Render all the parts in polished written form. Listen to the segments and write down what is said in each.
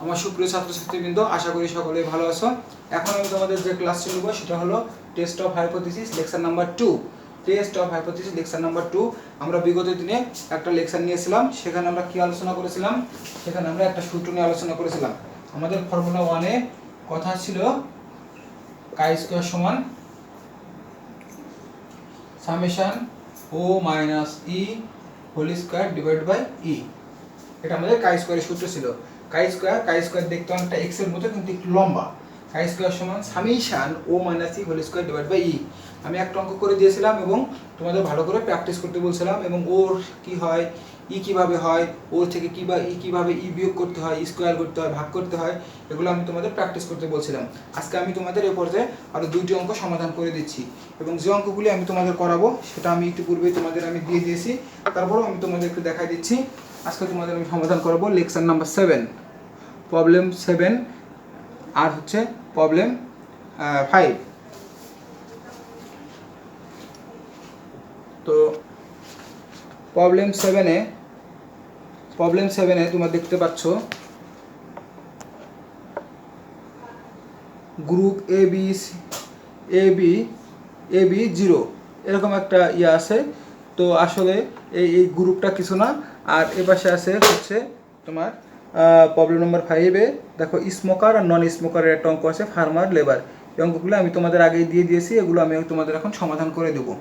আমার সুপ্রিয় ছাত্রছাত্রীবৃন্দ, আশা করি সকলেই ভালো আছো। এখন আমি তোমাদের যে ক্লাসটি নেব সেটা হলো test of hypothesis lecture number 2। Test of hypothesis lecture number 2। আমরা বিগত দিনে একটা লেকচার নিয়েছিলাম, সেখানে আমরা কি আলোচনা করেছিলাম? সেখানে আমরা একটা সূত্র নিয়ে আলোচনা করেছিলাম। আমাদের ফর্মুলা 1-এ কথা ছিল কাই স্কয়ার সমান summation O minus E whole square divide by E. এটা আমাদের কাই স্কয়ারের সূত্র ছিল। কাই স্কয়ার দেখতে অনেকটা এক্স এর মতো, কিন্তু একটু লম্বা। কাই স্কয়ার সমান summation O minus E whole square divide by E. আমি একটা অঙ্ক করে দিয়েছিলাম এবং তোমাদের ভালো করে প্র্যাকটিস করতে বলছিলাম, এবং ওর কি হয়, ই কিভাবে হয়, ওর থেকে কিভাবে ই বিয়োগ করতে হয়, স্কয়ার করতে হয়, ভাগ করতে হয়, এগুলো আমি তোমাদের প্র্যাকটিস করতে বলছিলাম। আজকে আমি তোমাদের এ পর্যায়ে আরও 2টি অঙ্ক সমাধান করে দিচ্ছি, এবং যে অঙ্কগুলি আমি তোমাদের করাবো সেটা আমি ইতিপূর্বেই তোমাদের আমি দিয়ে দিয়েছি, তারপরেও আমি তোমাদের একটু দেখাই দিচ্ছি। আজকে তোমাদের আমি সমাধান করাবো লেকচার নাম্বার 7, প্রবলেম 7, আর হচ্ছে প্রবলেম 5। তো প্রবলেম 7-এ তোমরা দেখতে পাচ্ছ গ্রুপ এ বি 0 এরকম একটা ইয়ে আছে। তো আসলে এই গ্রুপটা কিছু না। আর এ পাশে আছে হচ্ছে তোমার প্রবলেম নাম্বার 5-এ দেখো স্মোকার আর নন স্মোকারের একটা অঙ্ক আছে, ফার্মার লেবার। এই অঙ্কগুলো আমি তোমাদের আগেই দিয়ে দিয়েছি, এগুলো আমি তোমাদের এখন সমাধান করে দেবো।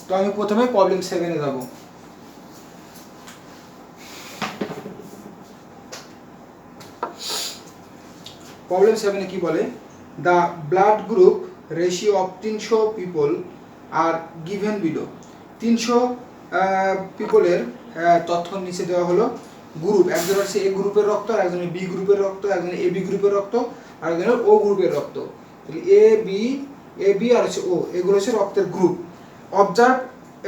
তো আমি প্রথমে প্রবলেম 7-এ যাব। প্রবলেম 7-এ কি বলে? The blood group ratio of 300 people are given below. 300 পিপলের তথ্য নিচে দেওয়া হলো। গ্রুপ, একজন হচ্ছে এ গ্রুপের রক্ত, আর একজনের বি গ্রুপের রক্ত, একজনের এ বি গ্রুপের রক্ত, আর একজনের ও গ্রুপের রক্ত। তাহলে এ বি আর হচ্ছে ও, এগুলো হচ্ছে রক্তের গ্রুপ। অবজার্ভ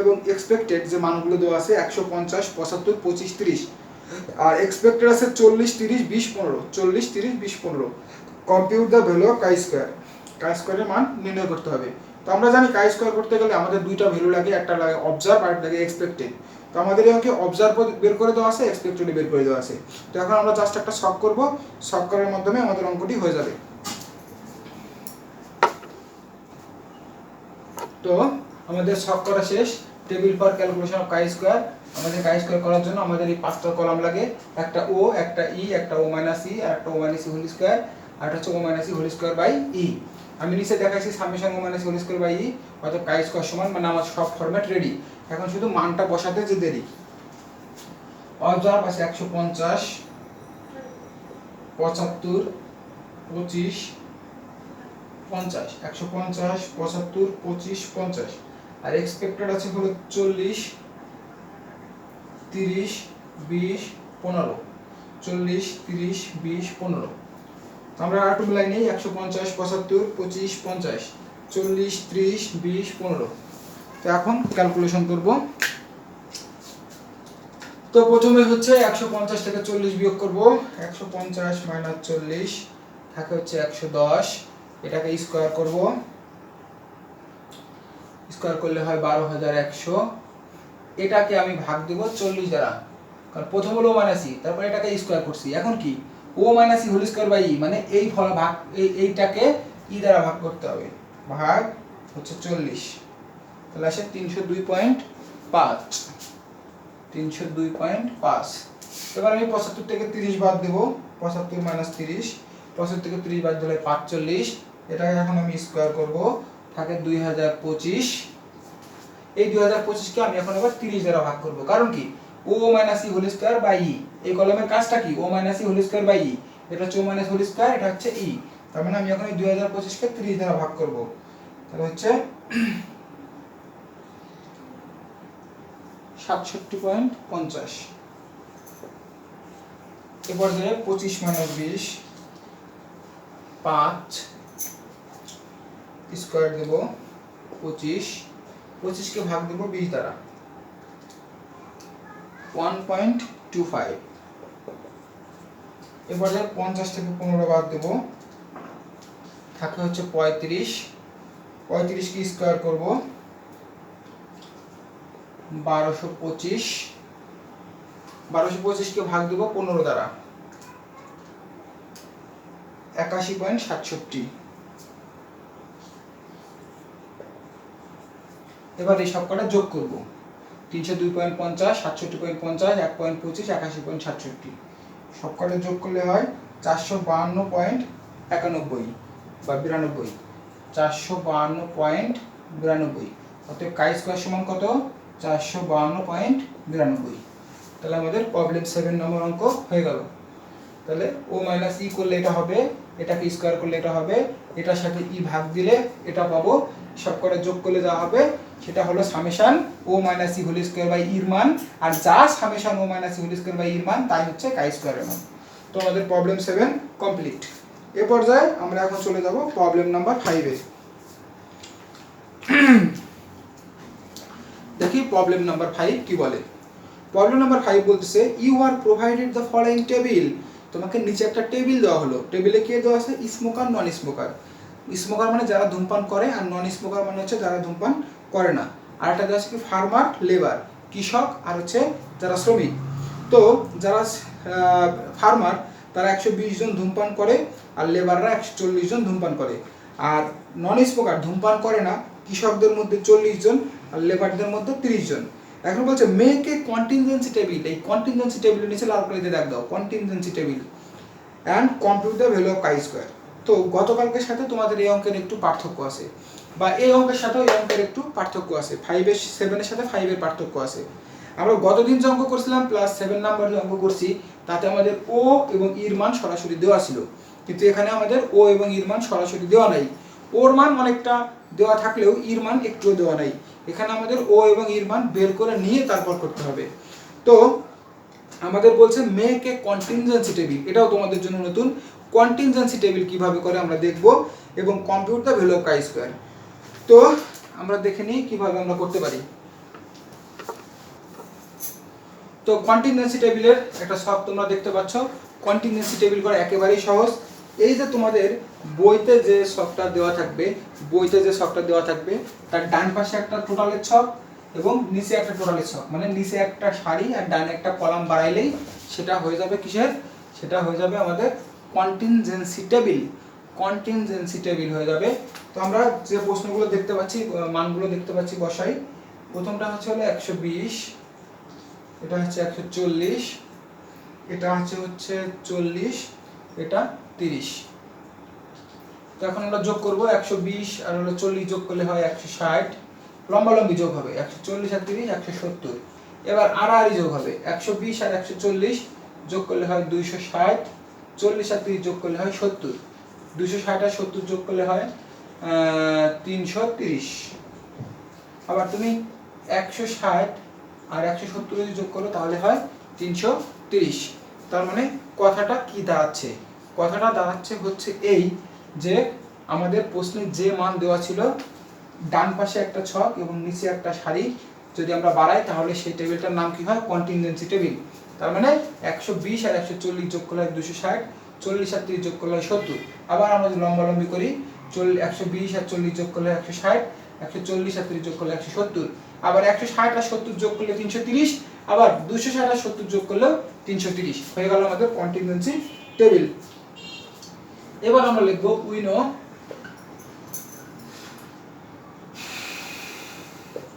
এবং এক্সপেক্টেড যে মানগুলো দেওয়া আছে 150, 75, 25, 30, আর এক্সপেক্টেড আছে 40, 30, 20, 15। 40, 30, 20, 15। Compute the value of chi square. Chi স্কয়ারের মান নির্ণয় করতে হবে। তো আমরা জানি কাই স্কয়ার করতে গেলে আমাদের দুইটা ভ্যালু লাগে, একটা লাগে অবজার্ভ আর একটা লাগে এক্সপেক্টেড। তো আমাদের এই অঙ্কে অবজার্ভ বের করে দেওয়া আছে, এক্সপেক্টেড বের করে দেওয়া আছে। তো এখন আমরা জাস্ট একটা সলভ করব, সলভ করার মাধ্যমে আমাদের অঙ্কটি হয়ে যাবে। তো আমাদের সলভ করা শেষ। Table for calculation of chi square. আমাদের কাই স্কয়ার করার জন্য আমাদের এই 5টা কলাম লাগে, একটা ও, একটা ই, একটা ও মাইনাস ই, আর একটা O minus E whole square, আর একটা হচ্ছে O minus E whole square by E. আমি নিচে দেখাইছি summation O minus whole square by E, অর্থাৎ কাই স্কয়ার সমান, মানে আমার সব ফরম্যাট রেডি। এখন শুধু মানটা বসাতে যে দেরি। অবজার্ভ আছে 150, 75, 25, 50। 150, 75, 25, 50। আর এক্সপেক্টেড আছে হলো 40, 30, 20, 15। 40, 30, 20, 15। আমরা আরেকটু মিলাই নেই, 150, 75, 25, 50, 40, 30, 20, 15। তো এখন ক্যালকুলেশন করব। তো প্রথমে হচ্ছে 150 থেকে 40 বিয়োগ করব। 150 মাইনাস 40 থাকে হচ্ছে 110। এটাকে স্কয়ার করব, স্কয়ার করলে হয় 12100। এটাকে আমি ভাগ দেব 40 দ্বারা, কারণ প্রথম হলো ও মাইনাস ই, তারপর এটাকে স্কয়ার করছি। এখন কি O minus E whole square by E, মানে এই ফল ভাগ এইটাকে ই দ্বারা ভাগ করতে হবে, ভাগ হচ্ছে 40। তাহলে আসে 302.5। 302.5। এবার আমি 75 থেকে 30 বাদ দেব। 75 মাইনাস 30, 75 থেকে 30 বাদ দিলে 45। এটাকে এখন আমি স্কয়ার করব, থাকে 2025। এই 2025 কে আমি এখন আবার 30 দ্বারা ভাগ করব, কারণ কি O minus E whole square by E. এই কলমের কাজটা কি? O minus E whole square by E. এটা হচ্ছে ও মাইনাস হোল স্কয়ার, এটা হচ্ছে ই। তার মানে আমি এখন এই 2025 কে 30 দ্বারা ভাগ করব। তাহলে হচ্ছে 67.50। এরপর যে 25 মাইনাস 20, 5 স্কয়ার দেব 25। 25 কে ভাগ দেব 20 দ্বারা, 1.25। এরপর যে 50 থেকে 15 বাদ দেব, থাকে হচ্ছে 35। 35 কে স্কয়ার করব, 1225, 1225কে ভাগ দেব 15 দ্বারা, 81.67। এবার এই সবকটা যোগ করব, 302.50, 67.50, 1.25, 81.67, সবকটা যোগ করলে হয় 452.91 বা 92, 452.92। অতএব কাই স্কয়ার সমান কত? 452.92। তাহলে আমাদের প্রবলেম 7 নম্বর অঙ্ক হয়ে গেল। তাহলে ও মাইনাস ই করলে এটা হবে, এটাকে স্কয়ার করলে এটা হবে, এটার সাথে ই ভাগ দিলে এটা পাবো, সবকটা যোগ করলে যা হবে সেটা হলো summation O minus E whole square by ইর মান, আর যা summation O minus E whole square by ইর মান তাই হচ্ছে কাই স্কয়ারের মান। তো আমাদের প্রবলেম 7 কমপ্লিট। এ পর্যায়ে আমরা এখন চলে যাব প্রবলেম নাম্বার 5 এ। দেখি প্রবলেম নাম্বার 5 কি বলে। প্রবলেম নাম্বার 5 বলতেছে you are provided the following table. তোমাকে নিচে একটা টেবিল দেওয়া হলো, টেবিলে কে দেওয়া আছে? Smoker, non smoker. স্মোকার মানে যারা ধূমপান করে, আর নন স্মোকার মানে হচ্ছে যারা ধূমপান করে না। আর একটা দেওয়া আছে কি ফার্মার, লেবার, কৃষক, আর হচ্ছে যারা শ্রমিক। তো যারা ফার্মার তারা 120 জন ধূমপান করে, আর লেবাররা 140 জন ধূমপান করে। আর নন স্মোকার ধূমপান করে না, কৃষকদের মধ্যে 40 জন আর লেবারদের মধ্যে 30 জন। এখন বলছে মেক এ কন্টিনজেন্সি টেবিল। এই কন্টিনজেন্সি টেবিলের নিচে লাল করে দিয়ে দাগ দাও, contingency table, and compute the value of chi square. তো গতকালকের সাথে তোমাদের এই অঙ্কের একটু পার্থক্য আছে, বা এই অঙ্কের সাথেও এই অঙ্কের একটু পার্থক্য আছে, 7-এর সাথে 5-এর পার্থক্য আছে। আমরা গতদিন যে অঙ্ক করছিলাম প্লাস 7 নাম্বার যে অঙ্ক করছি তাতে আমাদের ও এবং ইর মান সরাসরি দেওয়া ছিল, কিন্তু এখানে আমাদের ও এবং ইর মান সরাসরি দেওয়া নাই। ওর মান অনেকটা দেওয়া থাকলেও ইর মান একটুও দেওয়া নাই। এখানে আমাদের ও এবং ইর মান বের করে নিয়ে তারপর করতে হবে। তো আমাদের বলছে মেক এ কন্টিনজেন্সি টেবিল, এটাও তোমাদের জন্য নতুন। কন্টিনজেন্সি টেবিল কিভাবে করে আমরা দেখব, এবং compute the value of chi square. তো আমরা দেখে নিই কিভাবে আমরা করতে পারি। তো কন্টিনজেন্সি টেবিলের একটা সব তোমরা দেখতে পাচ্ছ। কন্টিনজেন্সি টেবিল করা একেবারেই সহজ। এই যে তোমাদের বইতে যে ছকটা দেওয়া থাকবে, তার ডান পাশে একটা টোটালের ছক এবং নিচে একটা টোটালের ছক, মানে নিচে একটা সারি আর ডানে একটা কলাম বাড়াইলেই সেটা হয়ে যাবে কিসের? সেটা হয়ে যাবে আমাদের কন্টিনজেন্সি টেবিল। কন্টিনজেন্সি টেবিল হয়ে যাবে। তো আমরা যে প্রশ্নগুলো দেখতে পাচ্ছি, মানগুলো দেখতে পাচ্ছি বসাই। প্রথমটা হচ্ছে হলো 120, এটা হচ্ছে 140, এটা হচ্ছে 40, এটা 30। তো এখন আমরা যোগ করব, 120 আর হলো 40 যোগ করলে হয় 160, লম্বালম্বি যোগ হবে, 140 আর 30 170। এবার আড়াআড়ি যোগ হবে, 120 আর 140 যোগ করলে হয় 260, 40 আর 30 যোগ করলে হয় 70, 260 আর 70 যোগ করলে হয় 330। আবার তুমি 160 আর 170 যদি যোগ করো তাহলে হয় 330। তার মানে কথাটা কি দাঁড়াচ্ছে? কথাটা দাঁড়াচ্ছে হচ্ছে এই যে আমাদের প্রশ্নে যে মান দেওয়া ছিল, ডান পাশে একটা ছক এবং নিচে একটা সারি যদি আমরা বাড়াই তাহলে সেই টেবিলটার নাম কি হয়? Contingency table. তার মানে 120 আর 140 যোগ করলে হয় 260, 40 আর 30 যোগ করলে হয় 70। আবার আমরা যদি লম্বালম্বি করি, 120 আর 40 যোগ করলে 160, 140 আর 30 যোগ করলে 170, আবার 160 আর 70 যোগ করলে 330, আবার 260 আর 70 যোগ করলে 330। হয়ে গেল আমাদের কন্টিনজেন্সি টেবিল। এবার আমরা লিখব উই নো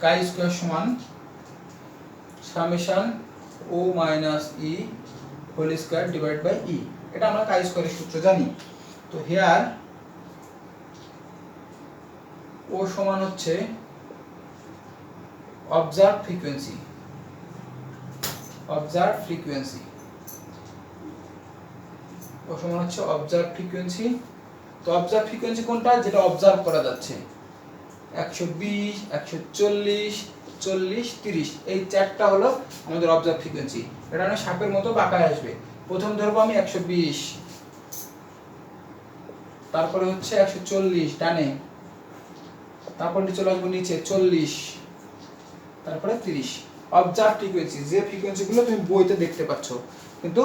কাই স্কয়ার সমান summation O minus E whole square divide by E. এটা আমরা কাই স্কয়ারের সূত্র জানি। তো হিয়ার ও সমান হচ্ছে অবজার্ভ ফ্রিকোয়েন্সি, অবজার্ভ ফ্রিকোয়েন্সি, ও সমান হচ্ছে অবজার্ভ ফ্রিকোয়েন্সি। তো অবজার্ভ ফ্রিকোয়েন্সি কোনটা? যেটা অবজার্ভ করা যাচ্ছে। 120, 140, 40, 30 এই চারটা হলো আমাদের অবজার্ভ ফ্রিকোয়েন্সি। এটা মানে সাপের মতো বাঁকায় আসবে। প্রথম ধরবো আমি 120, তারপরে হচ্ছে 140 ডানে, তারপর চলে আসবো নিচে 40, তারপরে 30। অবজার্ভ ফ্রিকোয়েন্সি, যে ফ্রিকোয়েন্সিগুলো তুমি বইতে দেখতে পাচ্ছ, কিন্তু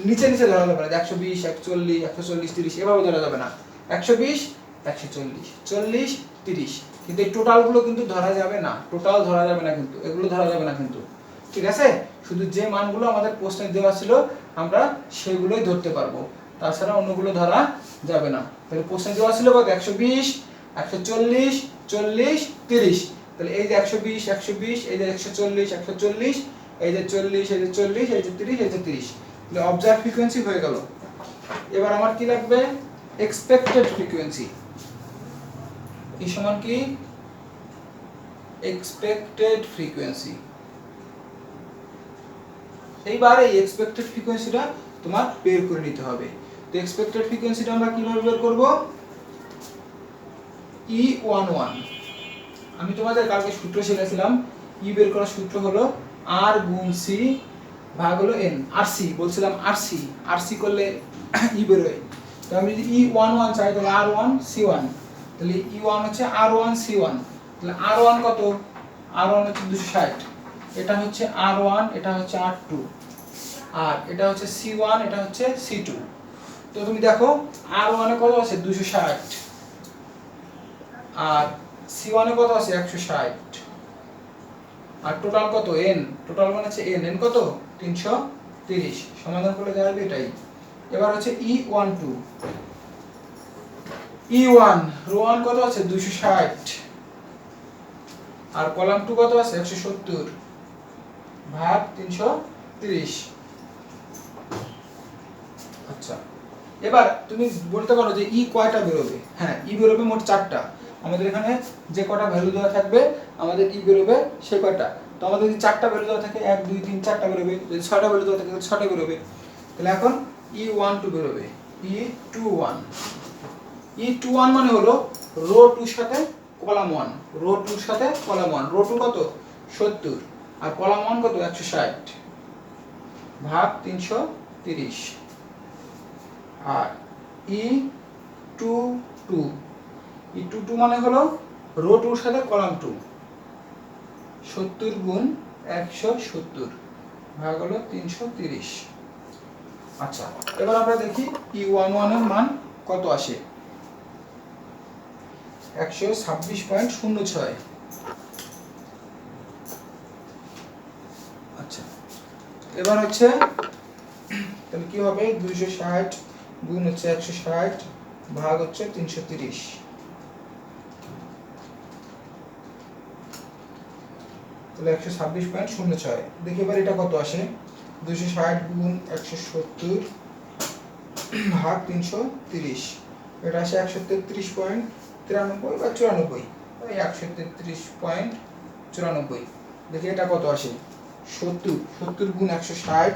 নিচে নিচে ধরা যাবে না। 120, 140, 140, 30 এভাবে ধরা যাবে না। 120 140, 40, 30, কিন্তু এই টোটালগুলো কিন্তু ধরা যাবে না, টোটাল ধরা যাবে না, কিন্তু এগুলো ধরা যাবে না কিন্তু, ঠিক আছে? শুধু যে মানগুলো আমাদের প্রশ্নে দেওয়া ছিল আমরা সেগুলোই ধরতে পারবো, তাছাড়া অন্যগুলো ধরা যাবে না। তাহলে প্রশ্নে দেওয়া ছিল কত? 120, 140, 40, 30। তাহলে এই যে 120, 120, এই যে 140, 140, এই যে 40, এই যে 40, এই যে 30, এই যে 30। তাহলে অবজার্ভ ফ্রিকোয়েন্সি হয়ে গেল। এবার আমার কি লাগবে? Expected frequency. কি সমান কি? Expected frequency. এইবার এই এক্সপেক্টেড ফ্রিকোয়েন্সিটা তোমার বের করে নিতে হবে। তো এক্সপেক্টেড ফ্রিকোয়েন্সিটা আমরা কিভাবে বের করব? E11, আমি তোমাদের কালকে সূত্র শিখেছিলাম। ই বের করার সূত্র হলো আর গুণ সি ভাগ হলো এন। আর সি বলছিলাম, আর সি করলে ই বেরোয়। তো আমি যদি E11 চাই তাহলে R1 C1, তাহলে E1 হচ্ছে R1 C1। তাহলে R1 কত? R1 হচ্ছে 260, এটা হচ্ছে R1, এটা হচ্ছে R2, আর এটা হচ্ছে C1, এটা হচ্ছে C2। তো তুমি দেখো R1 এ কত আছে? 260, আর C1 এ কত আছে? 160, আর টোটাল কত? n, টোটাল মানে হচ্ছে n কত? 330। সমাধান করলে যাবে এটাই। এবার হচ্ছে E12, E1 রো 1 কত আছে? 260, আর কলাম 2 কত আছে? 170 ভাগ 330। আচ্ছা, এবার তুমি বলতে পারো যে ই কয়টা বেরোবে? হ্যাঁ, ই বেরোবে মোট 4টা। আমাদের এখানে যে কটা ভ্যালু দেওয়া থাকবে আমাদের ই বেরোবে সে কয়টা। তো আমাদের যদি 4টা ভ্যালু দেওয়া থাকে 1 2 3 4টা বেরোবে, যদি 6টা ভ্যালু দেওয়া থাকে তাহলে 6টা বেরোবে। তাহলে এখন E12 বেরোবে। E21, E21 মানে হলো রো 2 এর সাথে কলাম 1, রো 2 এর সাথে কলাম 1। রো 2 কত? 70, আর কলাম 1 কত? 160 ভাগ 330। আর E22, E22 মানে হলো রো 2 এর সাথে কলাম 2, 70 গুণ 170 ভাগ হলো 330। আচ্ছা, এবার আমরা দেখি E11 এর মান কত আসে। 126.06। আচ্ছা, এবার হচ্ছে তাহলে কি হবে? 260 গুণ হচ্ছে 160 ভাগ হচ্ছে 330। তাহলে 126.06। দেখি এবার এটা কত আসে। 260 গুণ 170 ভাগ 330, এটা আসে 133.93 বা 94, ওই 133.94। দেখি এটা কত আসে। 70 গুণ 160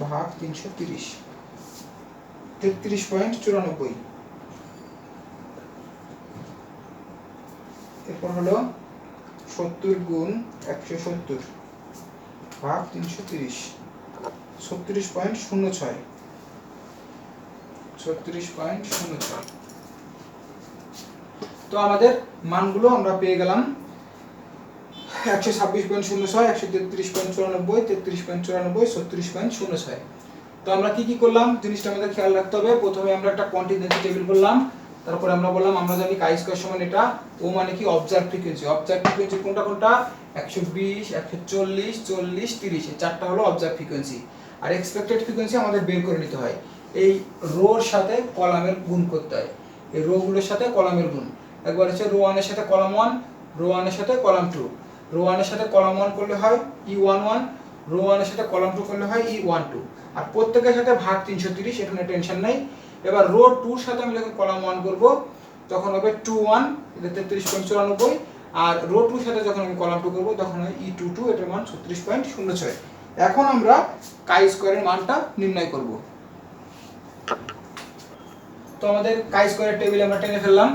ভাগ 330, 33.94। এরপর হলো 70 গুণ 170 ভাগ 330, 36.06, 36.06। তো আমাদের মানগুলো আমরা পেয়ে গেলাম 126.06, 133.94, 33.94, 36.06। তো আমরা কি কি করলাম জিনিসটা আমাদের খেয়াল রাখতে হবে। প্রথমে আমরা একটা কন্টিনিউয়াস টেবিল করলাম, তারপরে আমরা বললাম আমরা জানি কাই স্কয়ার সমান এটা। ও মানে কি? Observe frequency. অবজার্ভ ফ্রিকোয়েন্সি কোনটা কোনটা? 120, 140, 40, 30, এই চারটা হলো observe frequency. Are expected frequency আমাদের বের করে নিতে হয়। এই রোর সাথে কলামের গুণ করতে হয়, এই রো গুলোর সাথে কলামের গুণ। একবার হচ্ছে রো 1 এর সাথে কলাম 1, রো 1 এর সাথে কলাম 2। রো 1 এর সাথে কলাম 1 করলে হয় E11, রো 1 এর সাথে কলাম 2 করলে হয় E12। আর প্রত্যেকের সাথে ভাগ 330, এখানে টেনশন নাই। এবার রো 2 এর সাথে আমি যখন কলাম 1 করব তখন হবে 21, এটা 33.94, আর রো 2 এর সাথে যখন আমি কলাম 2 করব তখন হয় E22, এটার মান 36.06। এখন আমরা কাই স্কয়ারের মানটা নির্ণয় করব। তো আমাদের কাই স্কয়ারের টেবিল আমরা টেনে ফেললাম।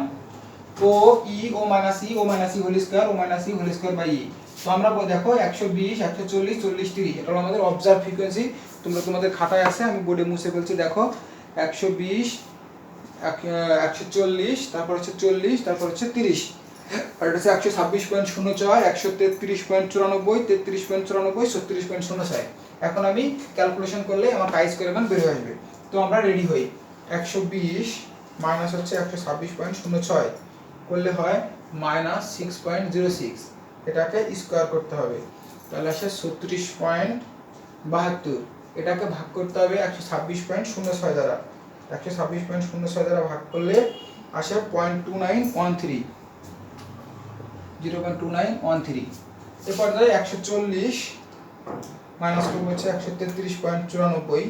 O E O minus E whole square, O minus E whole square by E. তো আমরা দেখো 120, 140, 40, 30, এটা হলো আমাদের অবজার্ভ ফ্রিকোয়েন্সি। তোমরা তোমাদের খাতায় আছে, আমি বোর্ডে মুছে ফেলছি। দেখো 120, 140, তারপর হচ্ছে 40, তারপর হচ্ছে 30, আর এটা হচ্ছে 126.06, 133.94, 33.94, 36.06। এখন আমি ক্যালকুলেশন করলে আমার কাই স্কয়ারের মান বের হয়ে আসবে। তো আমরা রেডি হই। 120 মাইনাস হচ্ছে 126.06 করলে হয় -6.06, এটাকে স্কোয়ার করতে হবে, তাহলে আসে 36.72। এটাকে ভাগ করতে হবে 126.06 দ্বারা, 126.06 দ্বারা ভাগ করলে আসে 0.2913, 0.2913। এরপর ধরে 140 মাইনাস করবো হচ্ছে 133.94,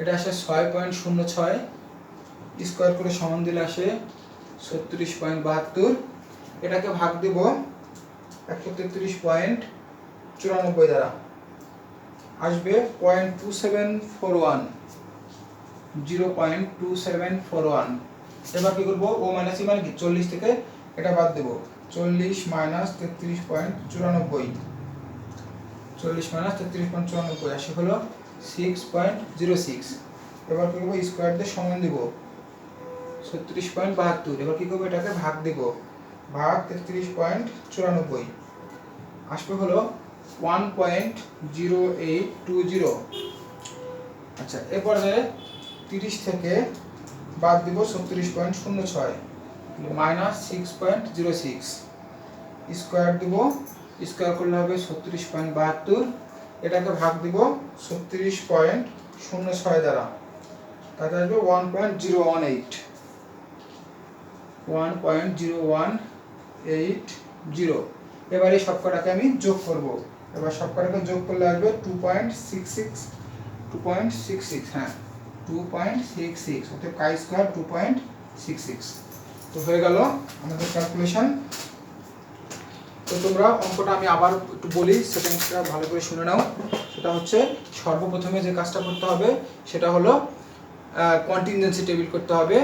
এটা আসে 6.06, স্কোয়ার করে সমান দিলে আসে 36.72। এটাকে ভাগ দেব 133.94 দ্বারা, আসবে 0.2741, 0.2741। এবার কি করবো, ও মাইনাস ই মানে কি 40 থেকে এটা বাদ দেব, 40 মাইনাস 33.94, 40 মাইনাস 33.94 আসে হলো 6.06। এবার কি করবো, স্কোয়ার দিয়ে সমান দিব 36.72। এবার কি করবো, এটাকে ভাগ দেব, ভাগ 33.94 আসবে হলো 1.0820। আচ্ছা, এরপরে 30 থেকে বাদ দিব 36.06 মাইনাস 6.06, স্কোয়ার দিব, স্কোয়ার করলে হবে 36.72। এটাকে ভাগ দিব 36.06 দ্বারা, তাতে আসবে 1.018, 1.0180। এবার এই সবকটাকে আমি যোগ করব, এবার সবকটাকে যোগ করলে আসবে 2.66, 2.66, হ্যাঁ 2.66, অর্থাৎ কাই স্কোয়ার 2.66। তো হয়ে গেল আমাদের ক্যালকুলেশন। তো তোমরা অঙ্কটা আমি আবার একটু বলি, সেকেন্ডটা ভালো করে শুনে নাও। সেটা হচ্ছে সর্বপ্রথমে যে কাজটা করতে হবে সেটা হলো কন্টিনজেন্সি টেবিল করতে হবে,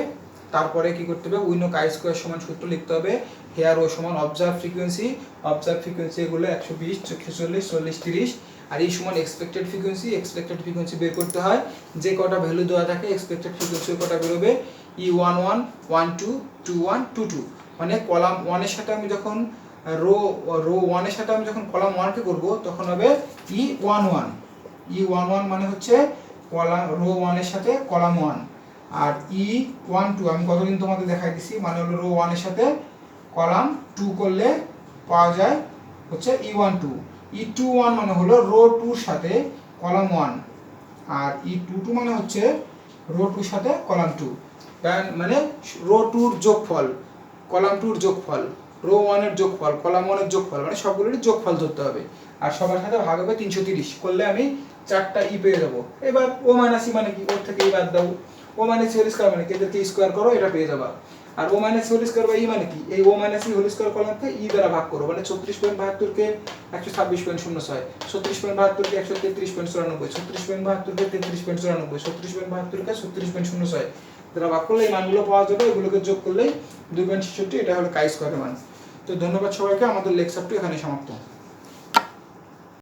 তারপরে কি করতে হবে, উই নো কাই স্কোয়ার সমান সূত্র লিখতে হবে, হেয়ার ও সমান অবজার্ভ ফ্রিকোয়েন্সি, অবজার্ভ ফ্রিকোয়েন্সি এগুলো 120, 40, 40, 30, আর এই সমান এক্সপেক্টেড ফ্রিকোয়েন্সি, এক্সপেক্টেড ফ্রিকোয়েন্সি বের করতে হয়, যে কটা ভ্যালু দেওয়া থাকে এক্সপেক্টেড ফ্রিকোয়েন্সি কটা বেরোবে, E11, 12, 21, 22, মানে কলাম 1 এর সাথে আমি যখন রো 1 এর সাথে আমি যখন কলাম 1 কে করব তখন হবে E11, E11 মানে হচ্ছে কলাম রো 1 এর সাথে কলাম 1, আর E12 আমি কতদিন তোমাদের দেখাই দিছি, মানে হলো রো 1 এর সাথে কলাম 2 করলে পাওয়া যায় হচ্ছে E12, E21 মানে হলো রো 2 এর সাথে কলাম 1, আর E22 মানে হচ্ছে রো 2 এর সাথে কলাম 2, মানে রো 2 এর যোগফল, কলাম 2 এর যোগফল, রো 1 এর যোগফল, কলাম 1 এর যোগফল, মানে সবগুলোরই যোগফল ধরতে হবে, আর সবার সাথে ভাগ হবে 330, করলে আমি 4টা ই পেয়ে যাবো। এবার ও মাইনাস ই মানে কি, ওর থেকে ই বাদ দাও, ও মাইনাস হোল স্কয়ার মানে কি, এদেরকে স্কয়ার করো, এটা পেয়ে যাবা। আর ও minus whole square by E মানে কি, এই ও মাইনাস ই হোল স্কয়ার কলামকে ই দ্বারা ভাগ করো, মানে 36.72 কে 126.06, 36.72 কে 133.94, 36.72 কে 33.94, 36.72 কে 36.06 দ্বারা ভাগ করলে এই মানগুলো পাওয়া যাবে, এগুলোকে যোগ করলেই 2.66, এটা হলো কাই স্কয়ারের মান। তো ধন্যবাদ সবাইকে, আমাদের লেকচারটি এখানে সমাপ্ত।